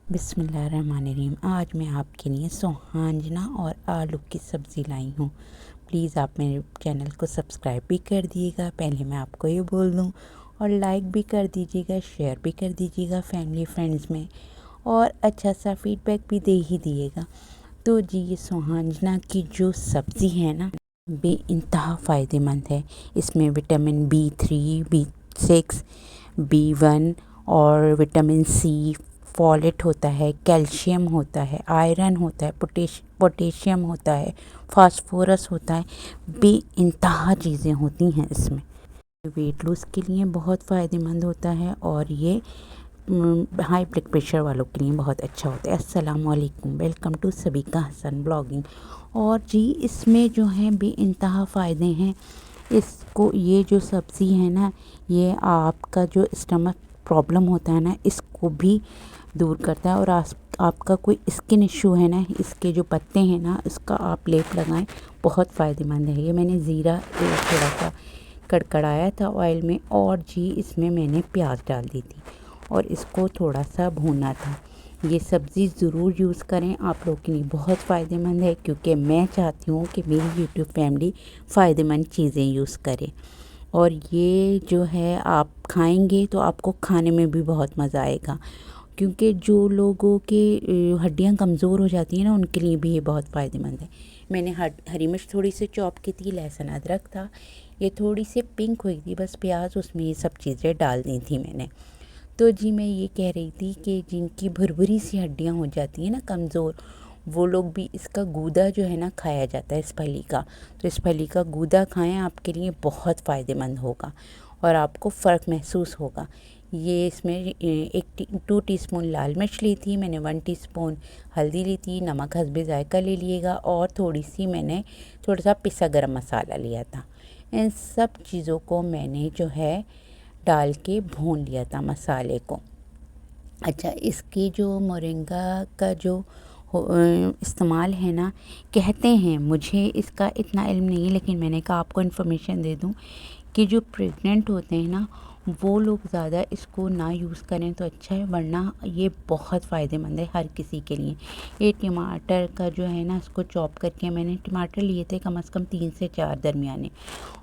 बिस्मिल्लाहिर्रहमानिर्रहीम। आज मैं आपके लिए सोहांजना और आलू की सब्ज़ी लाई हूँ। प्लीज़ आप मेरे चैनल को सब्सक्राइब भी कर दिएगा, पहले मैं आपको ये बोल दूँ, और लाइक भी कर दीजिएगा, शेयर भी कर दीजिएगा फैमिली फ्रेंड्स में, और अच्छा सा फीडबैक भी दे ही दिएगा। तो जी, ये सोहांजना की जो सब्ज़ी है ना, बेइंतहा फ़ायदेमंद है। इसमें विटामिन B3, B6, B1 और विटामिन C, फॉलेट होता है, कैल्शियम होता है, आयरन होता है, पोटेशियम होता है, फास्फोरस होता है। बेइंतहा चीज़ें होती हैं इसमें। वेट लूज़ के लिए बहुत फ़ायदेमंद होता है, और ये हाई ब्लड प्रेशर वालों के लिए बहुत अच्छा होता है। अस्सलाम वालेकुम, वेलकम टू सबीका हसन ब्लॉगिंग। और जी, इसमें जो है बेइंतहा फ़ायदे हैं। इसको, ये जो सब्ज़ी है ना, ये आपका जो स्टमक प्रॉब्लम होता है ना, इसको भी दूर करता है। और आपका कोई स्किन इशू है ना, इसके जो पत्ते हैं ना, इसका आप लेप लगाएं, बहुत फ़ायदेमंद है। ये मैंने ज़ीरा थोड़ा सा कड़कड़ाया था ऑयल में, और जी इसमें मैंने प्याज डाल दी थी और इसको थोड़ा सा भूना था। ये सब्ज़ी ज़रूर यूज़ करें, आप लोगों के लिए बहुत फ़ायदेमंद है, क्योंकि मैं चाहती हूँ कि मेरी यूट्यूब फैमिली फ़ायदेमंद चीज़ें यूज़ करे। और ये जो है आप खाएंगे तो आपको खाने में भी बहुत मज़ा आएगा, क्योंकि जो लोगों के हड्डियां कमज़ोर हो जाती हैं ना, उनके लिए भी ये बहुत फ़ायदेमंद है। मैंने हरी मिर्च थोड़ी सी चॉप की थी, लहसुन अदरक था, ये थोड़ी सी पिंक हुई थी, बस प्याज, उसमें ये सब चीज़ें डाल दी थी मैंने। तो जी, मैं ये कह रही थी कि जिनकी भुरभुरी सी हड्डियाँ हो जाती हैं ना कमज़ोर, वो लोग भी इसका गूदा जो है ना खाया जाता है, इस फली का। तो इस फली का गूदा खाएं, आपके लिए बहुत फ़ायदेमंद होगा और आपको फ़र्क महसूस होगा। ये इसमें 2 टीस्पून लाल मिर्च ली थी मैंने, 1 टीस्पून हल्दी ली थी, नमक हस्बे ज़ायका ले लिएगा, और थोड़ी सी मैंने थोड़ा सा पिसा गरम मसाला लिया था। इन सब चीज़ों को मैंने जो है डाल के भून लिया था मसाले को। अच्छा, इसकी जो मोरिंगा का जो इस्तेमाल है ना, कहते हैं, मुझे इसका इतना इल्म नहीं है, लेकिन मैंने कहा आपको इन्फॉर्मेशन दे दूं कि जो प्रेग्नेंट होते हैं ना, वो लोग ज़्यादा इसको ना यूज़ करें तो अच्छा है, वरना ये बहुत फ़ायदेमंद है हर किसी के लिए। ये टमाटर का जो है ना, इसको चॉप करके, मैंने टमाटर लिए थे कम से कम 3 से 4 दरमियाने,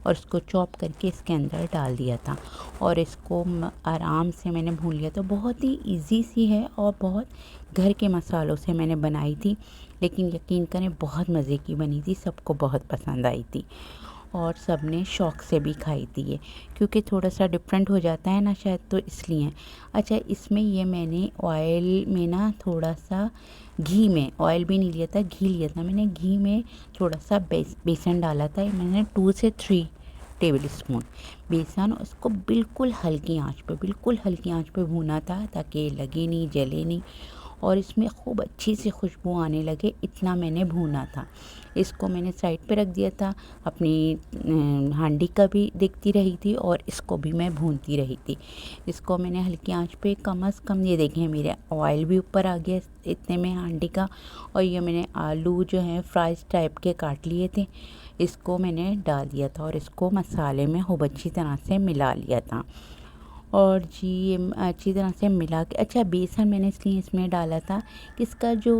और इसको चॉप करके इसके अंदर डाल दिया था, और इसको आराम से मैंने भून लिया था। बहुत ही इजी सी है और बहुत घर के मसालों से मैंने बनाई थी, लेकिन यकीन करें बहुत मज़े की बनी थी, सबको बहुत पसंद आई थी, और सब ने शौक़ से भी खाई थी ये, क्योंकि थोड़ा सा डिफरेंट हो जाता है ना शायद, तो इसलिए। अच्छा, इसमें ये मैंने ऑयल में ना थोड़ा सा घी में, ऑयल भी नहीं लिया था, घी लिया था मैंने, घी में थोड़ा सा बेसन डाला था। मैंने 2 से 3 टेबल स्पून बेसन, उसको बिल्कुल हल्की आंच पे भूना था, ताकि ये लगे नहीं, जले नहीं, और इसमें खूब अच्छी सी खुशबू आने लगे, इतना मैंने भूना था। इसको मैंने साइड पे रख दिया था, अपनी हांडी का भी देखती रही थी, और इसको भी मैं भूनती रही थी। इसको मैंने हल्की आंच पे कम से कम, ये देखें मेरे ऑयल भी ऊपर आ गया इतने में हांडी का। और ये मैंने आलू जो है फ्राइज टाइप के काट लिए थे, इसको मैंने डाल दिया था, और इसको मसाले में खूब अच्छी तरह से मिला लिया था। और जी, ये अच्छी तरह से मिला के, अच्छा, बेसन मैंने इसलिए इसमें डाला था कि इसका जो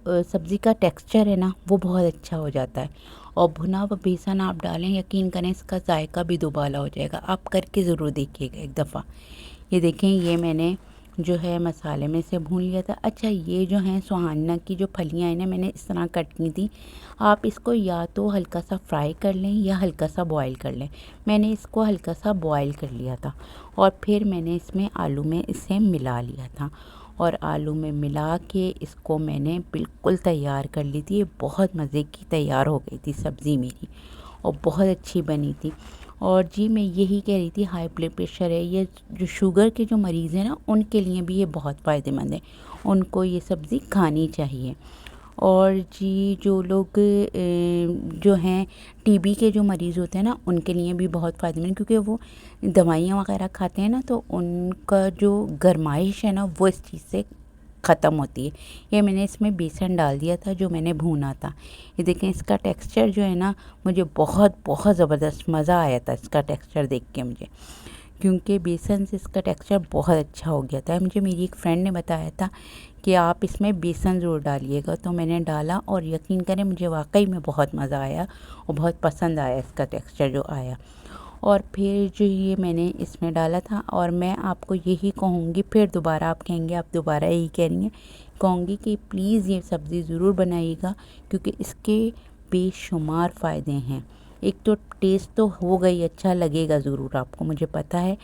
सब्ज़ी का टेक्सचर है ना, वो बहुत अच्छा हो जाता है। और भुना हुआ बेसन आप डालें, यकीन करें इसका जायका भी दुबाला हो जाएगा। आप करके ज़रूर देखिएगा एक दफ़ा। ये देखें, ये मैंने जो है मसाले में से भून लिया था। अच्छा, ये जो है सोहाना की जो फलियाँ हैं ना, मैंने इस तरह कट की थी। आप इसको या तो हल्का सा फ्राई कर लें या हल्का सा बॉईल कर लें। मैंने इसको हल्का सा बॉईल कर लिया था, और फिर मैंने इसमें आलू में इसे मिला लिया था, और आलू में मिला के इसको मैंने बिल्कुल तैयार कर ली थी। ये बहुत मज़े की तैयार हो गई थी सब्ज़ी मेरी, और बहुत अच्छी बनी थी। और जी, मैं यही कह रही थी, हाई ब्लड प्रेशर है, ये जो शुगर के जो मरीज़ हैं ना, उनके लिए भी ये बहुत फ़ायदेमंद है, उनको ये सब्ज़ी खानी चाहिए। और जी, जो लोग जो हैं टीबी के जो मरीज़ होते हैं ना, उनके लिए भी बहुत फ़ायदेमंद, क्योंकि वो दवाइयाँ वगैरह खाते हैं ना, तो उनका जो गर्माइश है ना, वो इस चीज़ से ख़त्म होती है। ये मैंने इसमें बेसन डाल दिया था जो मैंने भूना था। ये देखें, इसका टेक्सचर जो है ना, मुझे बहुत बहुत ज़बरदस्त मज़ा आया था इसका टेक्सचर देख के मुझे, क्योंकि बेसन से इसका टेक्सचर बहुत अच्छा हो गया था। मुझे मेरी एक फ्रेंड ने बताया था कि आप इसमें बेसन ज़रूर डालिएगा। तो मैंने डाला और यकीन करें मुझे वाकई में बहुत मज़ा आया और बहुत पसंद आया इसका टेक्सचर जो आया। और फिर जो ये मैंने इसमें डाला था, और मैं आपको यही कहूँगी, फिर दोबारा आप कहेंगे आप दोबारा यही कह रही हैं, कहूँगी कि प्लीज़ ये सब्ज़ी ज़रूर बनाइएगा क्योंकि इसके बेशुमार फ़ायदे हैं। एक तो टेस्ट तो होगा ही, अच्छा लगेगा ज़रूर आपको, मुझे पता है,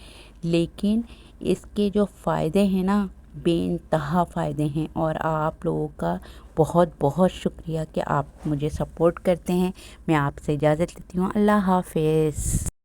लेकिन इसके जो फ़ायदे हैं ना, बेइंतहा फ़ायदे हैं। और आप लोगों का बहुत बहुत शुक्रिया कि आप मुझे सपोर्ट करते हैं। मैं आपसे इजाज़त लेती हूँ। अल्लाह हाफ़िज़।